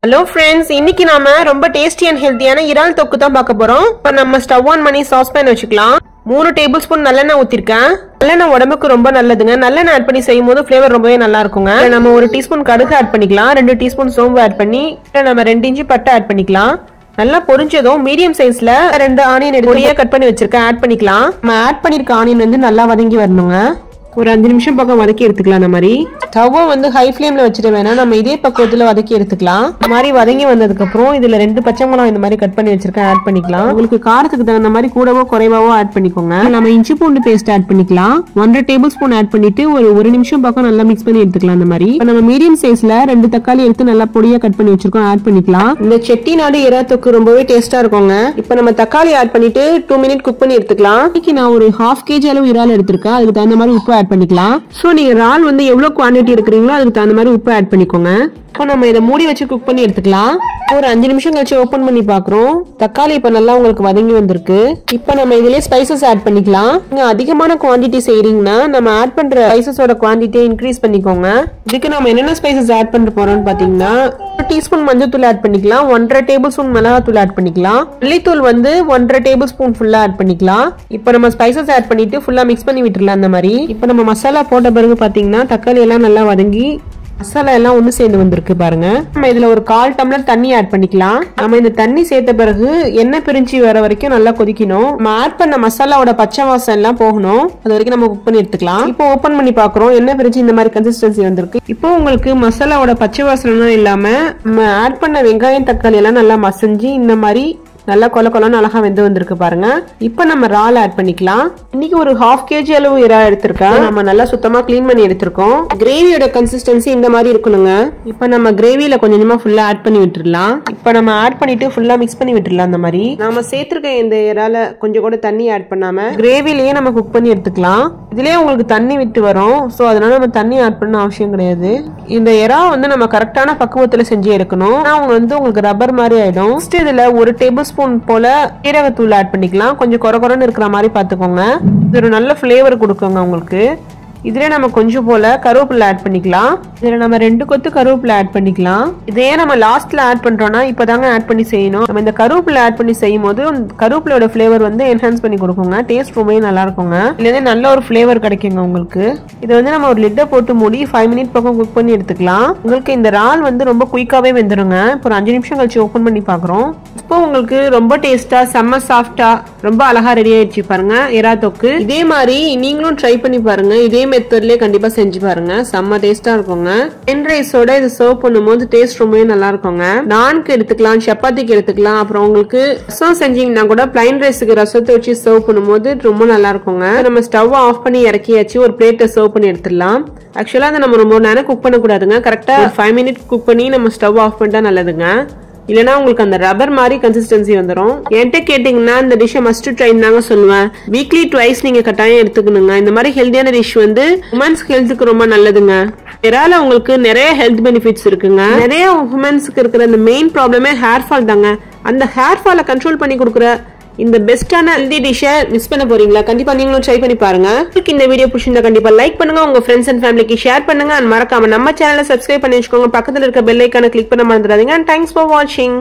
Hello friends, இன்னைக்கு நாம ரொம்ப டேஸ்டி அண்ட் ஹெல்தியான இறால் தொக்கு தான் பார்க்க போறோம். இப்போ நம்ம ஸ்டவ் ஆன் பண்ணி சாஸ் பேன் வச்சுக்கலாம். 3 டேபிள் ஸ்பூன் நல்லெண்ணெய் ஊத்திருக்கேன். நல்லெண்ணெய் உடம்புக்கு ரொம்ப நல்லதுங்க. நல்லெண்ணெய் ஆட் பண்ணி செய்யும்போது ஃப்ளேவர் ரொம்பவே நல்லா இருக்குங்க. நம்ம 1 டீஸ்பூன் கடுகு ஆட் பண்ணிக்கலாம். 2 டீஸ்பூன் சோம்பு ஆட் பண்ணி நம்ம 2 இன்ச் பட்டை ஆட் பண்ணிக்கலாம். நல்லா பொரிஞ்சதும் மீடியம் சைஸ்ல 2 ஆனியன் எடுத்து கட் பண்ணி வச்சிருக்கேன் ஆட் பண்ணிக்கலாம். நம்ம ஆட் பண்ணிருக்க ஆனியன் வந்து நல்லா வதங்கி வரணுங்க. ஒரு 5 நிமிஷம் பக்கம் வதக்கி எடுத்துக்கலாம். அந்த மாதிரி ஸ்டவ்வை வந்து ஹை ஃப்ளேம்ல வச்சுட்டு வேணா நம்ம இதே பக்குவத்துல வதக்கி எடுத்துக்கலாம். இந்த மாதிரி வதங்கி வந்ததுக்கு அப்புறம் இதுல 2 பச்சை மிளகாய் இந்த மாதிரி கட் பண்ணி வச்சிருக்கேன் ஆட் பண்ணிக்கலாம். உங்களுக்கு காரத்துக்கு தகுந்த மாதிரி கூடவோ குறைவாவோ ஆட் பண்ணிக்கோங்க. நம்ம இஞ்சி பூண்டு பேஸ்ட் ஆட் பண்ணிக்கலாம். 1.5 டேபிள் ஸ்பூன் ஆட் பண்ணிட்டு ஒரு நிமிஷம் பக்கம் நல்லா மிக்ஸ் பண்ணி எடுத்துக்கலாம். அந்த மாதிரி நம்ம மீடியம் சைஸ்ல 2 தக்காளி எடுத்து நல்லா பொடியா கட் பண்ணி வச்சிருக்கோம் ஆட் பண்ணிக்கலாம். இந்த செட்டிநாடு இறால் தொக்கு ரொம்பவே டேஸ்டா இருக்குங்க. இப்போ நம்ம தக்காளி ஆட் பண்ணிட்டு 2 மினிட் குக் பண்ணி எடுத்துக்கலாம். இன்னைக்கு நான் ஒரு 1/2 kg அளவு இறால் எடுத்திருக்கேன். அதுக்கு தகுந்த மாதிரி உப்பு ஆட் பண்ணிக்கலாம். சோ நீங்க இறால் வந்து எவ்வளவு குவாண்டிட்டி எடுக்கிறீங்களோ அதுக்கு தகுந்த மாதிரி உப்பு ஆட் பண்ணிக்கோங்க. இப்போ நம்ம இதை மூடி வச்சு குக் பண்ணி எடுத்துக்கலாம். ஒரு 5 நிமிஷம் கழிச்சு ஓபன் பண்ணி பாக்குறோம். தக்காளி இப்ப நல்லா உங்களுக்கு வதங்கி வந்திருக்கு. இப்போ நம்ம இதுலயே ஸ்பைசஸ் ஆட் பண்ணிக்கலாம். நீங்க அதிகமான குவாண்டிட்டி செய்றீங்கன்னா நம்ம ஆட் பண்ற ஸ்பைசஸோட குவாண்டிட்டியை இன்க்ரீஸ் பண்ணிக்கோங்க. இதுக்கு நம்ம என்னென்ன ஸ்பைசஸ் ஆட் பண்ண போறோம்னு பாத்தீங்கன்னா 1 டீஸ்பூன் மஞ்சள் தூள் ஆட் பண்ணிக்கலாம். 1.5 டேபிள் ஸ்பூன் மிளகாய் தூள் ஆட் பண்ணிக்கலாம். மல்லித்தூள் வந்து 1.5 டேபிள் ஸ்பூன் ஃபுல்லா ஆட் பண்ணிக்கலாம். இப்போ நம்ம ஸ்பைசஸ் ஆட் பண்ணிட்டு ஃபுல்லா மிக்ஸ் பண்ணி விட்டுறலாம். அந்த மாதிரி இப்போ நம்ம மசாலா போட்ட பிறகு பாத்தீங்கன்னா தக்காளி எல்லாம் நல்லா வதங்கி மசாலா எல்லாம் ஒண்ணு சேர்ந்து வந்திருக்கு பாருங்க. நம்ம இதுல ஒரு 1/4 டம்ளர் தண்ணி ஆட் பண்ணிக்கலாம். நம்ம இந்த தண்ணி சேர்த்த பிறகு எண்ணெய் பிரிஞ்சு வர வரைக்கும் நல்லா கொதிக்கணும். நம்ம ஆட் பண்ண மசாலாவோட பச்சை வாசம் எல்லாம் போகணும். அது வரைக்கும் நம்ம குக் பண்ணி எடுத்துக்கலாம். இப்போ ஓபன் பண்ணி பாக்குறோம். எண்ணெய் பிரிஞ்சு இந்த மாதிரி கன்சிஸ்டன்சி வந்திருக்கு. இப்போ உங்களுக்கு மசாலாவோட பச்சை வாசனம் இல்லாம நம்ம ஆட் பண்ண வெங்காயம் தக்காளி எல்லாம் நல்லா மசிஞ்சு இந்த மாதிரி நல்லா கொலன்னு அழகா வெந்து வந்திருக்கு பாருங்க. இப்ப நம்ம இறால் ஆட் பண்ணிக்கலாம். இன்னைக்கு ஒரு 1/2 kg அளவு இறால் எடுத்திருக்கேன். நம்ம நல்லா சுத்தமா கிளீன் பண்ணி எடுத்திருக்கோம். கிரேவியோட கன்சிஸ்டன்சி இந்த மாதிரி இருக்கணுங்க. இப்ப நம்ம கிரேவில கொஞ்சமா ஃபுல்லா ஆட் பண்ணி விட்டுறலாம். இப்ப நம்ம ஆட் பண்ணிட்டு ஃபுல்லா மிக்ஸ் பண்ணி விட்டுறலாம். அந்த மாதிரி நாம சேர்த்திருக்க இந்த இறால கொஞ்சம் கூட தண்ணி ஆட் பண்ணாம கிரேவிலேயே நம்ம குக் பண்ணி எடுத்துக்கலாம். இதுலயே உங்களுக்கு தண்ணி விட்டு வரும். சோ அதனால நம்ம தண்ணி ஆட் பண்ண அவசியம் கிடையாது. இந்த இறா வந்து நம்ம கரெக்டான பக்குவத்துல செஞ்சு எடுக்கணும். அவங்க வந்து உங்களுக்கு ரப்பர் மாதிரி ஆயிடும். இதுல 1 டேபிள் ஸ்பூன் போல சீரகத்தூள் ஆட் பண்ணிக்கலாம். கொஞ்சம் கொரகொரன்னு இருக்கிற மாதிரி பாத்துக்கோங்க. இது ஒரு நல்ல ஃபிளேவர் கொடுக்குங்க உங்களுக்கு. இதுல நம்ம கொஞ்சம் போல கருவேப்பிலை ஆட் பண்ணிக்கலாம். இதுல நம்ம 2 கொத்து கருவேப்பிலை ஆட் பண்ணிக்கலாம். இதே நம்ம லாஸ்ட்ல ஆட் பண்றோம்னா இப்பதாங்க ஆட் பண்ணி செய்யணும். நம்ம இந்த கருவேப்பிலை ஆட் பண்ணி செய்யும் போது கருவேப்பிலையோட ஃபிளேவர் வந்து என்ஹான்ஸ் பண்ணி கொடுக்குங்க. டேஸ்ட் ரொம்பவே நல்லா இருக்குங்க. இதுல நல்ல ஒரு ஃபிளேவர் கிடைக்குங்க உங்களுக்கு. இது வந்து நம்ம ஒரு லிட்டை போட்டு மூடி 5 மினிட் பக்கம் குக் பண்ணி எடுத்துக்கலாம். உங்களுக்கு இந்த இறால் வந்து ரொம்ப குயிக்காவே வெந்துருங்க. இப்போ ஒரு 5 நிமிஷம் கழிச்சு ஓபன் பண்ணி பாக்குறோம். இப்போ உங்களுக்கு ரொம்ப டேஸ்டா செம்ம சாஃப்டா ரொம்ப அழகா ரெடி ஆயிடுச்சு பாருங்க இறால் தொக்கு. இதே மாதிரி நீங்களும் ட்ரை பண்ணி பாருங்க. இதே மெத்தட்லயே கண்டிப்பா செஞ்சு பாருங்க. செம்ம டேஸ்டா இருக்குங்க. பிளைன் ரைஸோட இது சர்வ் பண்ணும்போது டேஸ்ட் ரொம்பவே நல்லா இருக்குங்க. நான்க்கு எடுத்துக்கலாம், சப்பாத்திக்கு எடுத்துக்கலாம். அப்புறம் உங்களுக்கு ரசம் செஞ்சீங்கன்னா கூட பிளைன் ரைஸுக்கு ரசத்தை வச்சு சர்வ் பண்ணும்போது ரொம்ப நல்லா இருக்குங்க. நம்ம ஸ்டவ் ஆஃப் பண்ணி இறக்கியாச்சு. ஒரு பிளேட்டை சர்வ் பண்ணி எடுத்துடலாம். ஆக்சுவலா அதை நம்ம ரொம்ப நேரம் குக் பண்ண கூடாதுங்க. கரெக்டா 5 மினிட் குக் பண்ணி நம்ம ஸ்டவ் ஆஃப் பண்ணிட்டா நல்லதுங்க. இல்லனா உங்களுக்கு அந்த ரப்பர் மாதிரி கன்சிஸ்டன்சி வந்துரும். என்கிட்ட கேட்டீங்கன்னா இந்த டிஷ் மஸ்ட் ட்ரை தாங்க சொல்லுவேன். வீக்லி ட்வைஸ் நீங்க கட்டாயம் எடுத்துக்கணுங்க. இந்த மாதிரி ஹெல்தியான டிஷ் வந்து உமன்ஸ் ஹெல்த்துக்கு ரொம்ப நல்லதுங்க. இறால உங்களுக்கு நிறைய ஹெல்த் பெனிஃபிட்ஸ் இருக்குங்க. நிறைய உமன்ஸ்க்கு இருக்கிற இந்த மெயின் ப்ராப்ளமே ஹேர் ஃபால் தாங்க. அந்த ஹேர் ஃபாலை கண்ட்ரோல் பண்ணி கொடுக்குற இந்த பெஸ்டான ஹெல்தி டிஷ்ஷை மிஸ் பண்ண போறீங்களா? கண்டிப்பா நீங்களும் ட்ரை பண்ணி பாருங்க. உங்களுக்கு இந்த வீடியோ பிடிச்சிருந்தா கண்டிப்பா லைக் பண்ணுங்க. உங்க ஃப்ரெண்ட்ஸ் அண்ட் ஃபேமிலிக்கு ஷேர் பண்ணுங்க. அண்ட் மறக்காம நம்ம சேனலை சப்ஸ்கிரைப் பண்ணி வச்சுக்கோங்க. பக்கத்துல இருக்க பெல் ஐகானை கிளிக் பண்ண மறந்துடாதீங்க. அண்ட் தேங்க்ஸ் ஃபார் வாட்சிங்.